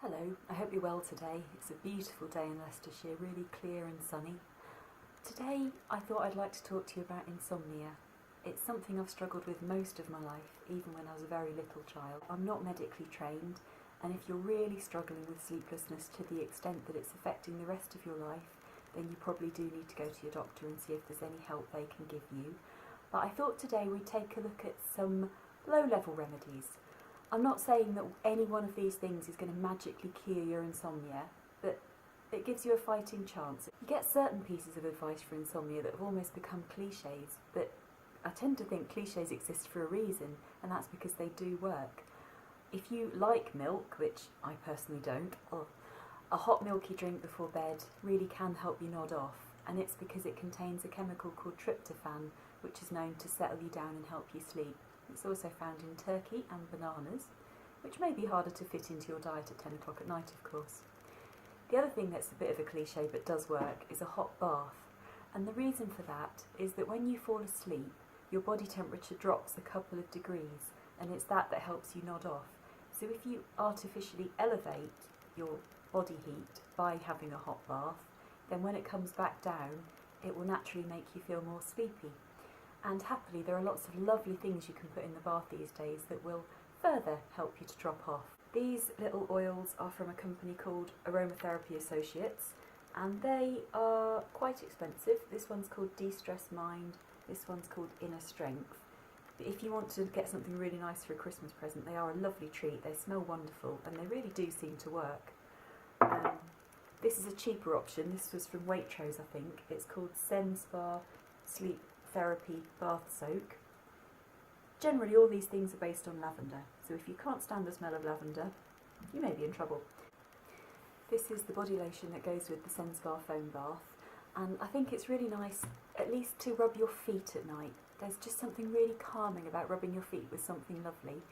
Hello, I hope you're well today. It's a beautiful day in Leicestershire, really clear and sunny. Today I thought I'd like to talk to you about insomnia. It's something I've struggled with most of my life, even when I was a very little child. I'm not medically trained, and if you're really struggling with sleeplessness to the extent that it's affecting the rest of your life, then you probably do need to go to your doctor and see if there's any help they can give you. But I thought today we'd take a look at some low-level remedies. I'm not saying that any one of these things is going to magically cure your insomnia, but it gives you a fighting chance. You get certain pieces of advice for insomnia that have almost become cliches, but I tend to think cliches exist for a reason, and that's because they do work. If you like milk, which I personally don't, a hot milky drink before bed really can help you nod off, and it's because it contains a chemical called tryptophan, which is known to settle you down and help you sleep. It's also found in turkey and bananas, which may be harder to fit into your diet at 10 o'clock at night, of course. The other thing that's a bit of a cliche but does work is a hot bath. And the reason for that is that when you fall asleep, your body temperature drops a couple of degrees, and it's that helps you nod off. So if you artificially elevate your body heat by having a hot bath, then when it comes back down, it will naturally make you feel more sleepy. And happily, there are lots of lovely things you can put in the bath these days that will further help you to drop off. These little oils are from a company called Aromatherapy Associates, and they are quite expensive. This one's called De-Stress Mind, this one's called Inner Strength. But if you want to get something really nice for a Christmas present, they are a lovely treat. They smell wonderful, and they really do seem to work. This is a cheaper option. This was from Waitrose, I think. It's called Zen Spa Sleep Therapy Bath Soak. Generally all these things are based on lavender, so if you can't stand the smell of lavender, you may be in trouble. This is the body lotion that goes with the Zen Spa foam bath, and I think it's really nice at least to rub your feet at night. There's just something really calming about rubbing your feet with something lovely,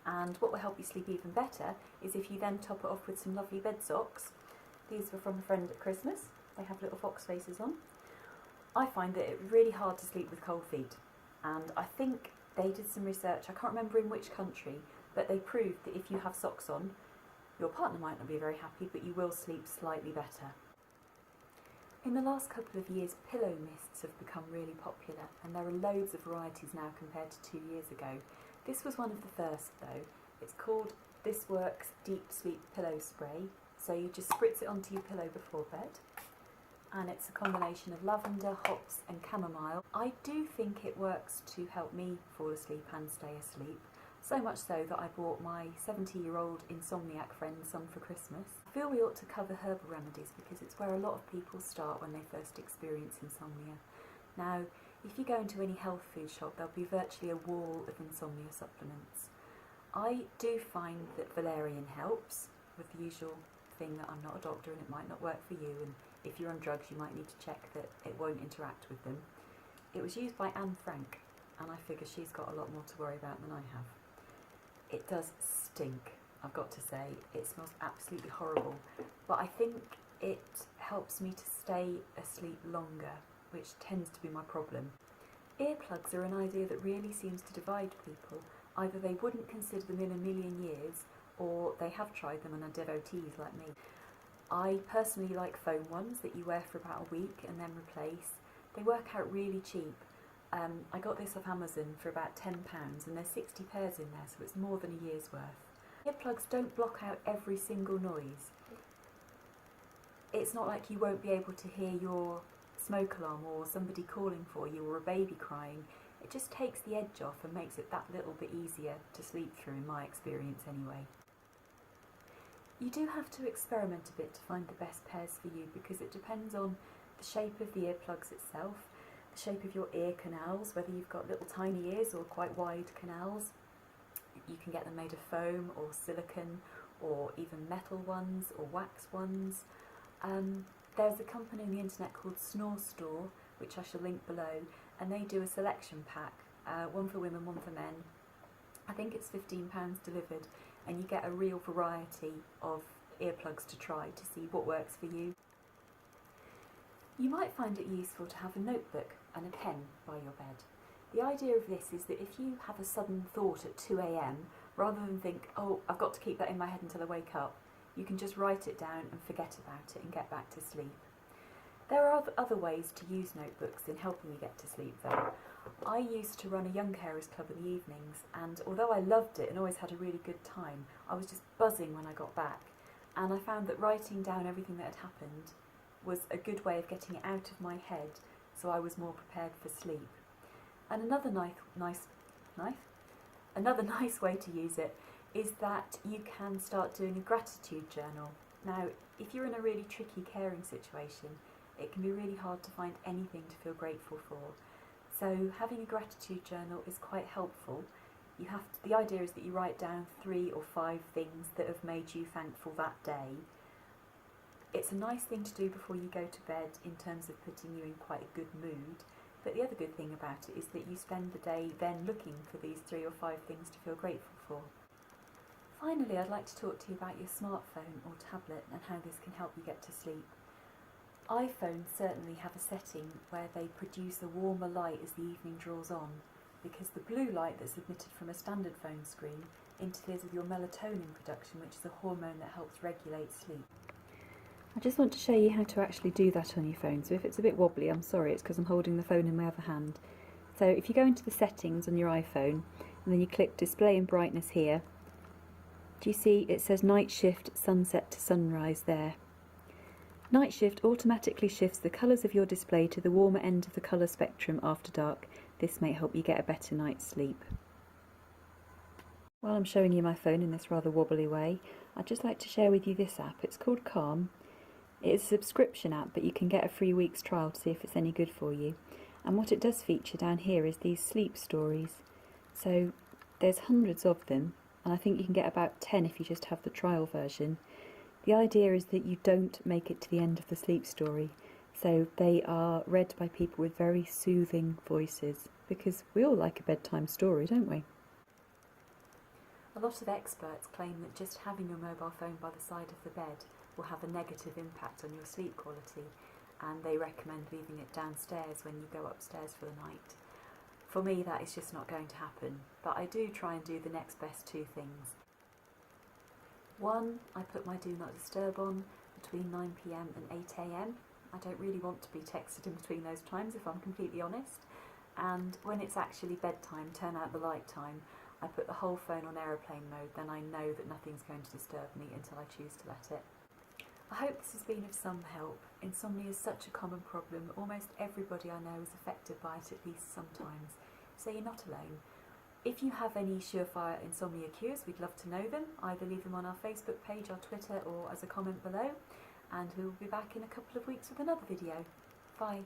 and what will help you sleep even better is if you then top it off with some lovely bed socks. These were from a friend at Christmas. They have little fox faces on. I find that it's really hard to sleep with cold feet, and I think they did some research, I can't remember in which country, but they proved that if you have socks on, your partner might not be very happy, but you will sleep slightly better. In the last couple of years, pillow mists have become really popular, and there are loads of varieties now compared to 2 years ago. This was one of the first though. It's called This Works Deep Sleep Pillow Spray, so you just spritz it onto your pillow before bed. And it's a combination of lavender, hops and chamomile. I do think it works to help me fall asleep and stay asleep, so much so that I bought my 70-year-old insomniac friend some for Christmas. I feel we ought to cover herbal remedies because it's where a lot of people start when they first experience insomnia. Now, if you go into any health food shop, there'll be virtually a wall of insomnia supplements. I do find that valerian helps, with the usual thing that I'm not a doctor and it might not work for you, and if you're on drugs you might need to check that it won't interact with them. It was used by Anne Frank, and I figure she's got a lot more to worry about than I have. It does stink, I've got to say. It smells absolutely horrible, but I think it helps me to stay asleep longer, which tends to be my problem. Earplugs are an idea that really seems to divide people. Either they wouldn't consider them in a million years, or they have tried them and are devotees like me. I personally like foam ones that you wear for about a week and then replace. They work out really cheap. I got this off Amazon for about £10 and there's 60 pairs in there, so it's more than a year's worth. Earplugs don't block out every single noise. It's not like you won't be able to hear your smoke alarm or somebody calling for you or a baby crying. It just takes the edge off and makes it that little bit easier to sleep through, in my experience anyway. You do have to experiment a bit to find the best pairs for you because it depends on the shape of the earplugs itself, the shape of your ear canals, whether you've got little tiny ears or quite wide canals. You can get them made of foam or silicone or even metal ones or wax ones. There's a company on the internet called Snore Store, which I shall link below, and they do a selection pack, one for women, one for men. I think it's £15 delivered, and you get a real variety of earplugs to try to see what works for you. You might find it useful to have a notebook and a pen by your bed. The idea of this is that if you have a sudden thought at 2 AM, rather than think, oh, I've got to keep that in my head until I wake up, You can just write it down and forget about it and get back to sleep. There are other ways to use notebooks in helping you get to sleep though. I used to run a young carers club in the evenings, and although I loved it and always had a really good time, I was just buzzing when I got back. And I found that writing down everything that had happened was a good way of getting it out of my head, so I was more prepared for sleep. And another nice way to use it is that you can start doing a gratitude journal. Now, if you're in a really tricky caring situation, it can be really hard to find anything to feel grateful for. So having a gratitude journal is quite helpful. The idea is that you write down 3 or 5 things that have made you thankful that day. It's a nice thing to do before you go to bed in terms of putting you in quite a good mood. But the other good thing about it is that you spend the day then looking for these 3 or 5 things to feel grateful for. Finally, I'd like to talk to you about your smartphone or tablet and how this can help you get to sleep. iPhones certainly have a setting where they produce a warmer light as the evening draws on, because the blue light that's emitted from a standard phone screen interferes with your melatonin production, which is a hormone that helps regulate sleep. I just want to show you how to actually do that on your phone, so if it's a bit wobbly, I'm sorry, it's because I'm holding the phone in my other hand. So if you go into the settings on your iPhone, and then you click display and brightness here, do you see it says night shift sunset to sunrise there? Night shift automatically shifts the colours of your display to the warmer end of the colour spectrum after dark. This may help you get a better night's sleep. While I'm showing you my phone in this rather wobbly way, I'd just like to share with you this app. It's called Calm. It is a subscription app, but you can get a free week's trial to see if it's any good for you. And what it does feature down here is these sleep stories. So there's hundreds of them, and I think you can get about 10 if you just have the trial version. The idea is that you don't make it to the end of the sleep story, so they are read by people with very soothing voices, because we all like a bedtime story, don't we? A lot of experts claim that just having your mobile phone by the side of the bed will have a negative impact on your sleep quality, and they recommend leaving it downstairs when you go upstairs for the night. For me, that is just not going to happen, but I do try and do the next best 2 things. 1, I put my do not disturb on between 9 PM and 8 AM. I don't really want to be texted in between those times, if I'm completely honest. And when it's actually bedtime, turn out the light time, I put the whole phone on aeroplane mode, then I know that nothing's going to disturb me until I choose to let it. I hope this has been of some help. Insomnia is such a common problem. Almost everybody I know is affected by it at least sometimes, so you're not alone. If you have any surefire insomnia cures, we'd love to know them. Either leave them on our Facebook page, our Twitter, or as a comment below. And we will be back in a couple of weeks with another video. Bye.